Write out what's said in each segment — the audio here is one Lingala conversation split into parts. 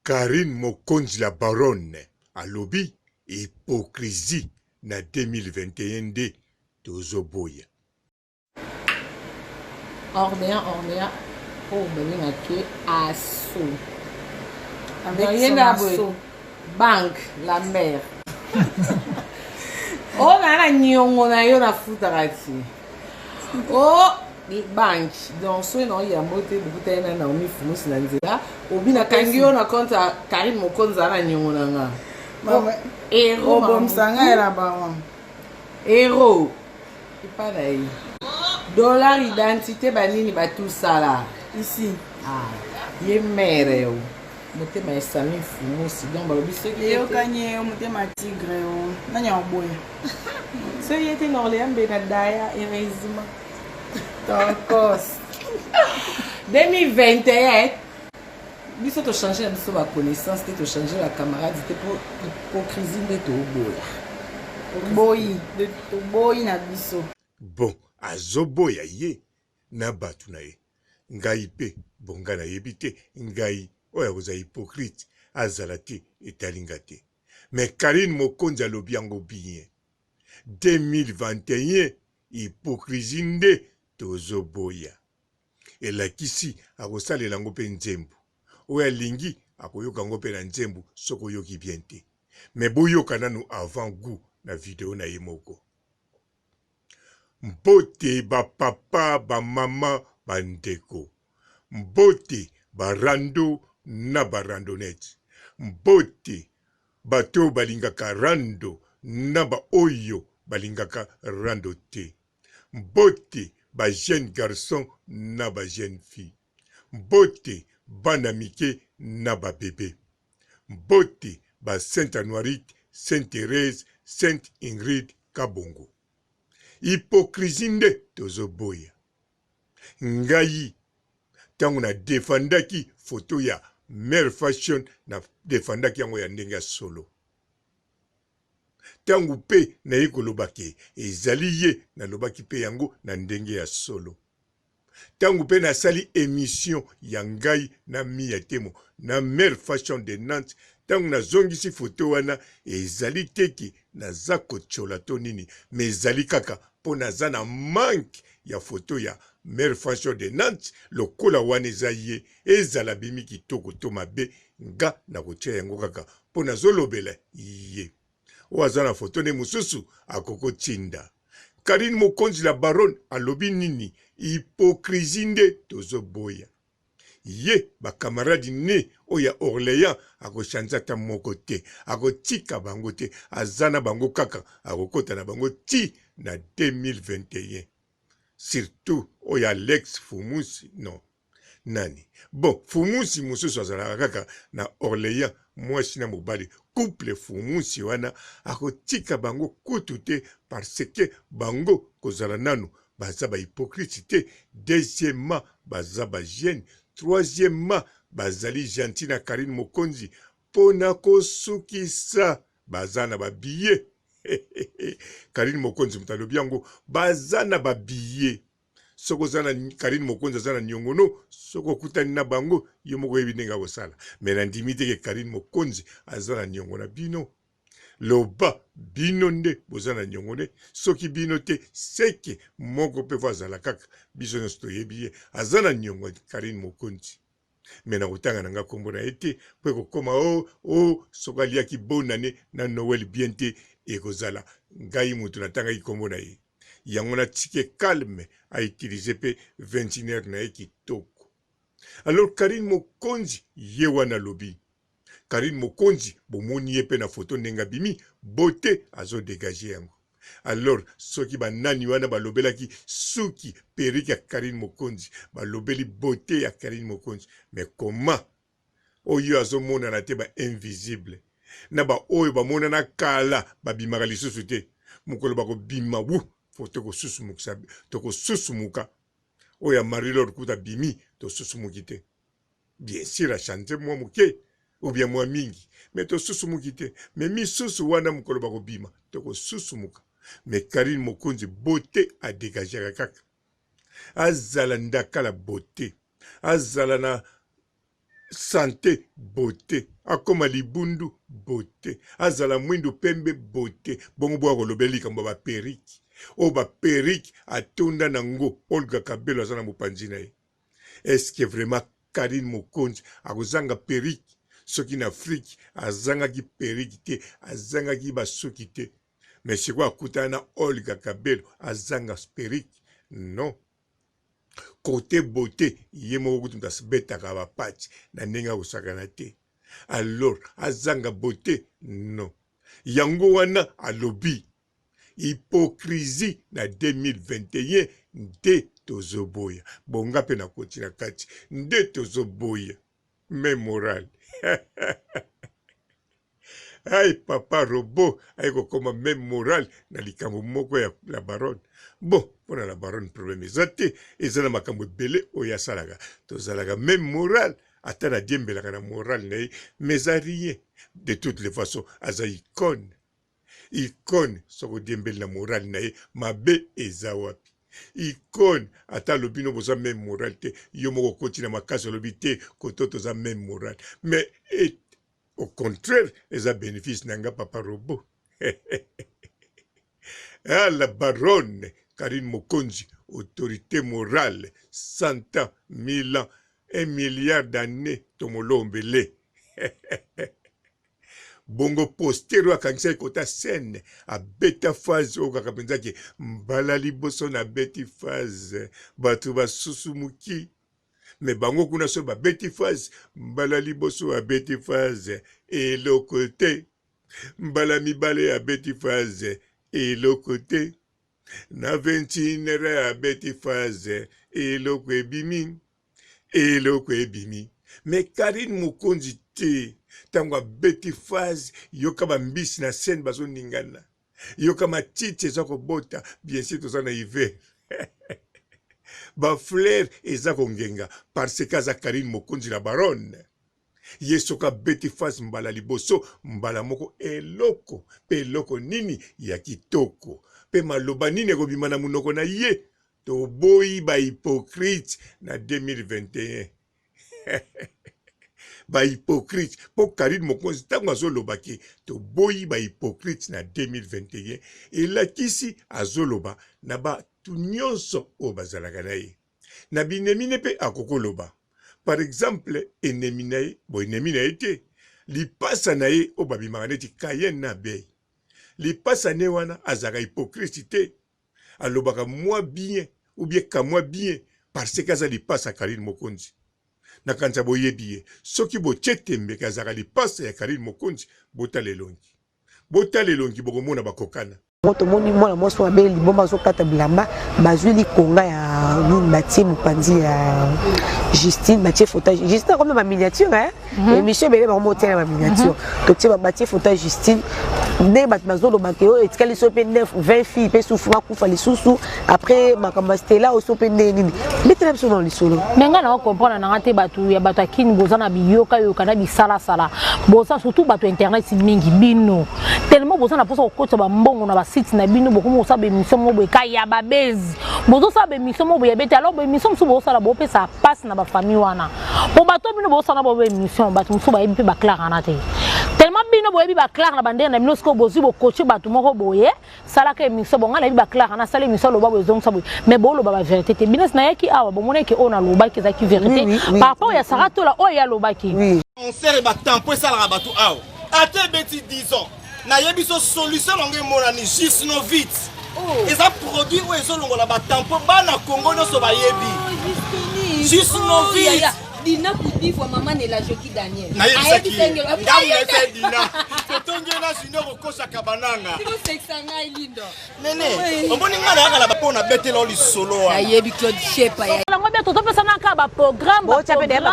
Karine Mokonzi la baronne alobi hypocrisie na 2021 nde tozoboya. Orléans, pour venir à Asso. Avec son assaut. Banque, la mère. Oh, nana nyongo na yo na futarati. Oh, banque. Donc, so non ya moté beaucoup na Naomi Fumus na nzela. Obi na kangi yo na compte Karine Mokonzi na nyongo na nga. Mama, Héros bom sanga era ba. Héros. C'est pas là. Dollar identité banini ba tout ça là. Ici. Ah, ye mère yo. Moté ma sami Fumus donc balobi ce qui yo kanye moté ma tigre yo. Nanya boya. Ce qui était dans Orléans benadaya heureusement. Tokos. 2021 biso to changer biso ba connaissance te to changer la camaradité pour hypocrisie de to boyi na biso. Bon, azoboya ye na batu na ye. Ngai pe bonga na yebite ngai oya koza hypocrite azala te etalinga te. Mais Karine Mokonzi alobi yango bien. 2021 hypocrisie nde tozoboya. Elakisi akosalela yango pe nzembo. Oya lingi akoyoka yango pe na nzembo soko yoki bien te. Mais boyoka nanu avant goût na video na ye moko. Mbote ba papa ba mama ba ndeko. Mbote ba rando na ba randonnette. Mbote bato balingaka rando na ba oyo balingaka rando te. Mbote ba jeune garçon na ba jeune fille. Mbote bana mike na ba bébé. Mbote ba Sainte Anoirite, Sainte Thérèse, Sainte Ingrid Kabongo. Hypocrisie nde tozoboya. Ngai tango na defandaki photo ya Mère Fashion na defandaki yango ya ndenge ya solo. Tango pe na yekolobaki ezali ye na lobaki pe yango na ndenge ya solo. Tango pe na sali émission ya ngai na Mia Temo na Mère Fashion de Nantes. Tango na zongisi photo wana ezali teki na zako cholato nini. Mais ezali kaka po na zana manque ya photo ya Mère Fashion de Nantes. Lokola wana eza ye ezala bimi kitoko to mabe nga na kotia yango kaka po na zolobela ye. Oazana photo ne mususu akoko tinda. Karine Mokonzi la baronne alobi nini hypocrisie nde tozoboya. Ye ba camarade ne oya Orléans akochanza ta moko te akotika bango te azana bango kaka akokota na bango ti na 2021 surtout oya Alex Fumusi non nani bon Fumusi mususu azala kaka na Orléans mwasi na mobali couple Fumusi wana akotika bango kutu te parce que bango kozala nanu baza ba hypocrite. Deuxièmement baza ba jeune. Troisièmement bazali gentil na Karine Mokonzi pona kosukisa baza na ba billet. Karine Mokonzi mutalobi yango baza na ba billet. Soko zana Karine Mokonzi zana nyongono soko kutani na bango yo moko yebinenga kosala. Mais na ndimite ke Karine Mokonzi azana nyongo na bino. Loba bino nde bozana nyongone soki bino te seke moko pe vazala kaka biso nyonso toyebi azana nyongo Karine Mokonzi. Mena kotanga nanga kombo na ete po ekokoma soko aliaki bonane na Noël bien te ekozala ngai mutu natangaki kombo na ye. Yango na tike calme a utiliser pe 21h na ye kitoko. Alors Karine Mokonzi ye wana lobi. Karine Mokonzi bomoni ye pe na photo nenga bimi beauté azo dégager yango. Alors soki ba nani wana balobelaki suki perike ya Karine Mokonzi balobeli beauté ya Karine Mokonzi. Mais comment oyo azo mona na te ba invisible na ba oyo ba mona na kala ba bimaka lisusu te mukolo bako bima wu photo ko susumuka to ko susumuka oya Marie-Laure kuta bimi to susumuki te. Bien sûr a chanter moi muke ou bien moi mingi mais to susumuki te. Mais mi susu wana mukolo bako bima to ko susumuka. Mais Karine Mokonzi beauté a dégagé kaka. Azala ndaka la beauté. Azala na santé beauté akoma libundu beauté azala mwindu pembe beauté bongo bwa kolobeli kamba ba periki o ba periki atonda nango Olga Kabelo azana mopanzi na ye. Est-ce que vraiment Karine Mokonzi akozanga periki soki na Afrique azanga ki periki te azanga ki basoki te mais c'est quoi kutana Olga Kabelo azanga periki non. Côté beauté yemo kutunta sbeta ka bapati na nenga usakana te. Alors azanga beauté non. Yango wana alobi hypocrisie na 2021 nde tozoboya. Bonga pe na kotina kati nde tozoboya. Mais moral. Ay papa robot ay kokoma même moral na likambo moko ya la baronne. Bon, pour la baronne problème ezate ezala makambo belé oya salaga. Tozalaga même moral ata na diembelaka na moral na ye mais a rien. De toutes les façons aza icône. Icône soko diembel na moral na ye mabe eza wapi. Icône ata lobino boza même moral te yo moko kotina makasi lobi te kototo za même moral. Mais au contraire, ils ont bénéfice nanga papa robot. Ah, la baronne Karine Mokonzi, autorité morale, 100 ans, 1000 ans, 1 milliard d'années, tomolombele. Bongo postero akangisa kota scène a beta phase o kakapenza ki mbala liboso na beti phase batu basusumuki. Mais bango kuna so ba beti phase mbala liboso a beti phase et le côté mbala mibale a beti phase et le côté na 21 a beti phase et le kwebimi et le kwebimi. Mais Karine Mokonzi te tangwa beti phase yoka ba mbisi na scène bazo ningana yoka matiti zako bota bien sûr tozana hiver. Ba flair eza kongenga parce que za Karine Mokonzi la baronne yesoka beti face mbala liboso mbala moko eloko pe eloko nini ya kitoko pe maloba nini ekobima na munoko na ye to boyi ba hypocrite na 2021. Ba hypocrite po Karine Mokonzi tango azoloba ki to boyi ba hypocrite na 2021 elakisi azoloba na ba nyonso o bazalaka na ye na binemine pe akokoloba par exemple enemi na ye bo enemi na ye te lipasa na ye o babimaka neti Kayen na Abel lipasa ne wana azaka hypocrite te alobaka moi bien ou bien ka moi bien parce que aza lipasa Karine Mokonzi na kanza boyebi ye soki botie tembe kazaka lipasa ya Karine Mokonzi botalelongi bokomona bakokana. Tomoni mwana mwasi wa beli bomba zokata bilamba bazwili konga ya nini batie mopanzi ya Justine batie photo Justine comme ma miniature émission bele ba motel ma miniature to tie ba batie photo Justine ne bat mazolo bakeo etikali so pe 9 20 filles pe souffra kufa lisusu après makamba Stella o so pe nini metela biso dans lisolo menga na comprendre na ngate batu ya batu akini bozana biyoka yo kana bisala sala boza surtout batu internet mingi bino tellement bozana posa kokota ba mbongo na site na bino bokomo sa be mission mo boka ya babezi bozo sa be mission mo boya bete alors be mission so bo sala bo pe sa passe na ba famille wana po bato bino bo sala bo be mission bato musu ba yebi ba clair na te tellement bino bo yebi ba clair na bande na bino sko bozu bo coacher bato moko boye sala ka mission bo ngala yebi ba clair na sala mission lo ba bo zong sa bo mais bo lo ba vérité te bino na yaki awa bo moneke ona lo ba ki za ki vérité par rapport ya sarato la o ya lo ba ki on sert ba tempo sala bato awa ate beti 10 ans na yebiso solution longue monani juste no vite eza produit ou ezo longola ba tampon bana Congo no so ba yebi juste no vite Dina Koudivwa maman ne la joki Daniel na yebi seki Dina totonge na junior okosha kabananga siko sexanga ilindo nene omoni ngala yakala bapona betela oli solo wa yebi Claude Shepa ya lango be toto pesa na ka ba programme ba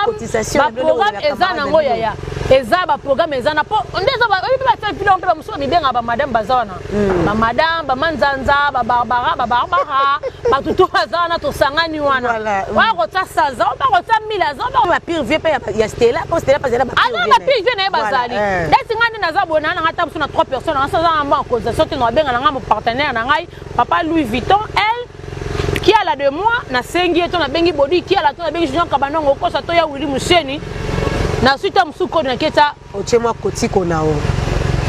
cotisation ba programme eza nango yaya eza ba programme eza na po ndezo ba ba pilon pe ba muso bibenga ba madame bazana ba madame ba manzanza ba barbara ba tutu bazana to sangani wana wa ko tsa saza ba ko tsa milaza ba pire vie pe ya Stella po Stella pas ba alors ba pire vie na bazali desi ngani na za bona na ngata na 3 personnes en ça en causation te no benga na ngam partenaire na ngai papa Louis Vuitton elle qui a la de moi na sengi to na bengi body qui a la to na bengi Jean Kabanongo ko sa to ya Willy Museni na suite musuko na keta otie moi kotiko na o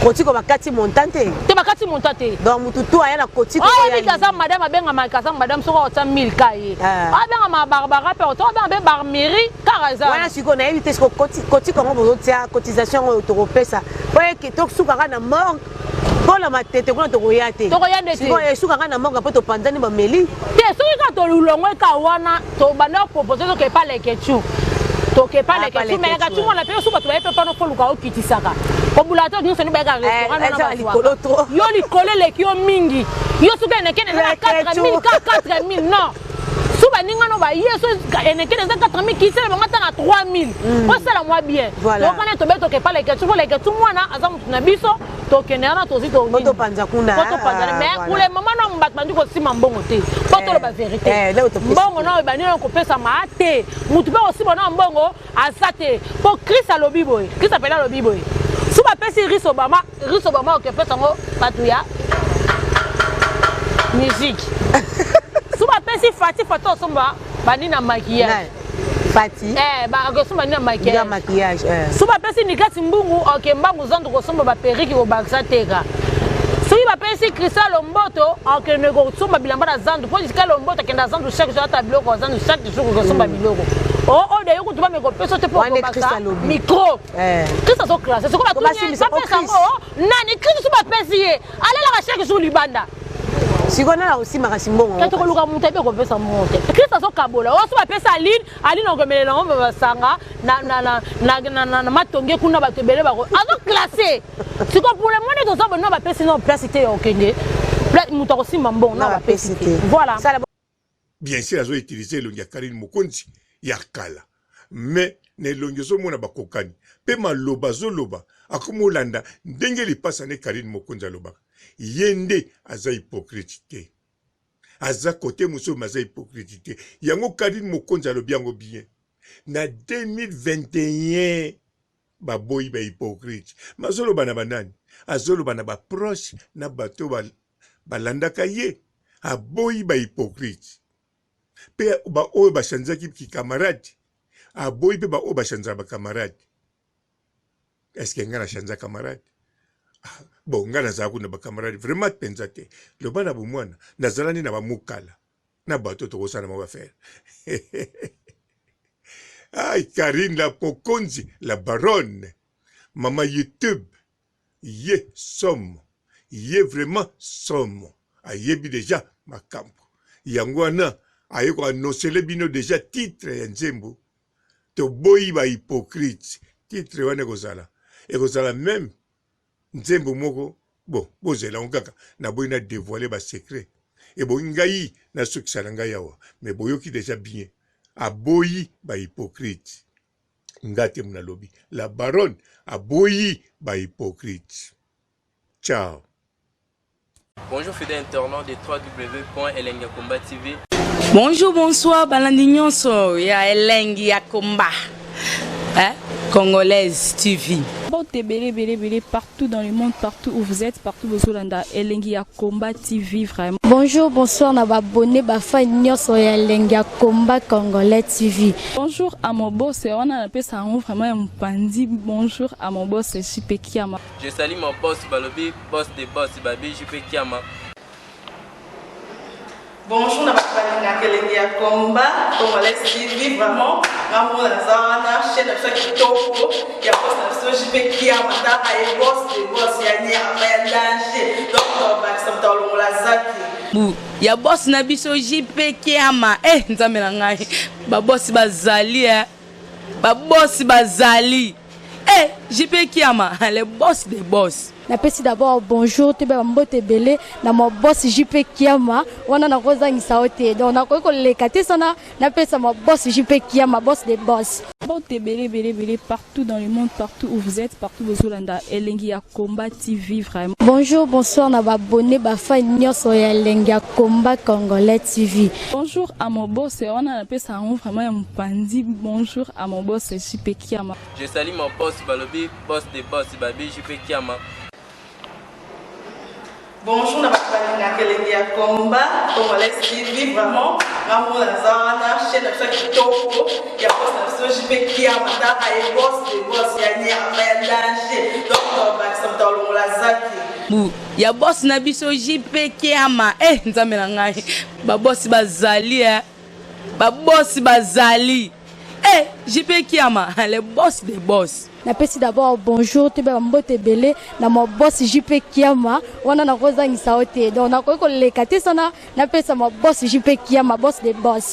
kotiko bakati montante te bakati montante donc mutu to aya na kotiko ya ni kaza madame benga makaza madame soko ota 1000 kaye benga ma barbara pe ota benga bar mairie karaza wana siko na éviter ce kotiko ngo bozotia cotisation ngo tokopesa oye ke tosuka na mort Bola matete kuna tokoyate. Tokoyande te. Siko esuka kana monga poto panzani ba meli. Te soki ka to lulongwe ka wana to bana proposer to ke pa lekechu. To ke pa lekechu mais ka tu mona pe suka to ba pe pa no foluka o kitisaka. Obulato ni se ni ba ka restaurant na ba likolo to. Yo likolo le kio mingi. Yo suka ne kene na 4000 non. Suba ninga no ba yeso ene kene za 4000 kisele ba ngata na 3000. Ko sala moi bien. Donc on est to beto ke pa lekechu ko lekechu mwana azamu na biso. Tokenera tozi to moto panza kuna moto panza mais pour les moments non batmandu ko sima mbongo te poto la vérité mbongo non ba ni ko pesa maate mutu ba aussi bona mbongo asate po Chris alobi boy Chris appela alobi boy suba pesi Riso Obama ko pesa ngo patuya musique suba pesi Fati photo somba bani na maquillage Fati ba ko somba ni na maquillage suba pesi nikati mbungu ok mbangu zandu ko somba ba periki ko baksa teka soki ba pesi Cristal Lomboto ok ne ko somba bilamba na zandu po Cristal Lomboto kenda zandu chaque jour ata biloko zandu chaque jour ko somba biloko oh de yoko tuba me ko peso te po ko baksa micro Cristal so classe so ko ba tunya ba pesa ngo nani Cristal suba pesi ye alela ka chaque jour libanda siko na aussi makasimbongo kato ko luka muta be ko pesa monte Krista so kabola o so ba pesa aline ngo melela ngo ba sanga na matonge kuna ba tebele ba ko azo classer siko pour le monde to so ba no ba pesa no place te o kenge muta ko simba mbongo na ba pesa voilà bien sûr azo utiliser le ngia Karine Mokonzi ya kala mais ne longezo mona ba kokani pe maloba zo loba akomolanda ndenge li passa ne Karine Mokonzi loba yende aza hypocrite aza côté muso maza hypocrite yango Karine Mokonzi alobi yango bien na 2021 ba boy ba hypocrite mazolo bana banani azolo bana ba proche na bato balandaka ye a boy ba hypocrite pe ba o ba chanza ki camarade a boy pe ba o ba chanza ba camarade est-ce que ngana chanza camarade bon ngana za kuna ba camarade vraiment penza te le bana bu mwana nazalani na ba mukala na bato to kosana ma faire ay Karine la Mokonzi la baronne mama YouTube ye somme ye vraiment somme ayebi déjà makambo yangwana ayeko annoncer bino déjà titre ya nzembo to boyi ba hypocrite titre wana kozala et kozala même nzembo moko bon bozela ngaka na boyi na dévoiler ba secret et boyi ngai na sukisa ngai yawa mais boyoki déjà bien a boyi ba hypocrite ngate mna lobby la baronne a boyi ba hypocrite. Ciao. Bonjour fidèles internautes de www.elengiakomba TV. Bonjour, bonsoir, balandi nyonso ya Elengi ya Komba. Congolaise TV. Partout dans le monde, partout où vous êtes, partout où vous êtes, Elengi ya Komba TV vraiment. Bonjour, bonsoir, na ba abonné ba fan nyonso ya Elengi ya Komba Congolais TV. Bonjour à mon boss, on a appelé ça vraiment un pandi. Bonjour à mon boss, JP Kiama. Je salue mon boss Balobi, boss des boss Babi JP Kiama. Bonjour, na ba Elengi ya Komba Congolais TV vraiment. Ngamo na zana chaîne de kitoko ya boss na JP Kiama ta ay boss des boss ya nyama ya danger. Donc ba samtalo la zaki. Ya boss na biso JP Kiama nzambe na ngai ba boss bazali ba boss bazali JP Kiama le boss des boss. Napesi d'abord bonjour te ba mbote belé na mo boss JP Kiama wana na kozangisa ote donc na ko lekate sana napesa mo boss JP Kiama boss des boss. Partout dans le monde, partout où vous êtes, partout où vous êtes, Elengi ya Komba TV vraiment. Bonjour, bonsoir, na ba abonné ba fan nyonso ya Elengi ya Komba Congolais TV. Bonjour à mon boss, on a appelé ça vraiment un pandi. Bonjour à mon boss JP Kiama. Je salue mon boss Balobi, boss des boss Babi JP Kiama. Bonjour, na bakalina kelengi ya combat, Congolais TV, vraiment, Ramon Lazana, chaîne de chaque topo, il y a pas de JP qui a mataka et boss, des boss, il y a ni à danger, donc on va accepter le lazaki. Ya boss na biso JP Kiama, nzambe na ngai, ba boss bazali, ba boss bazali. JP Kiama, le boss des boss. Napesi d'abord bonjour tebe mbote belé na mo boss JP Kiama wana na kozangisa ote donc na ko lekate sana napesa mo boss JP Kiama boss des boss.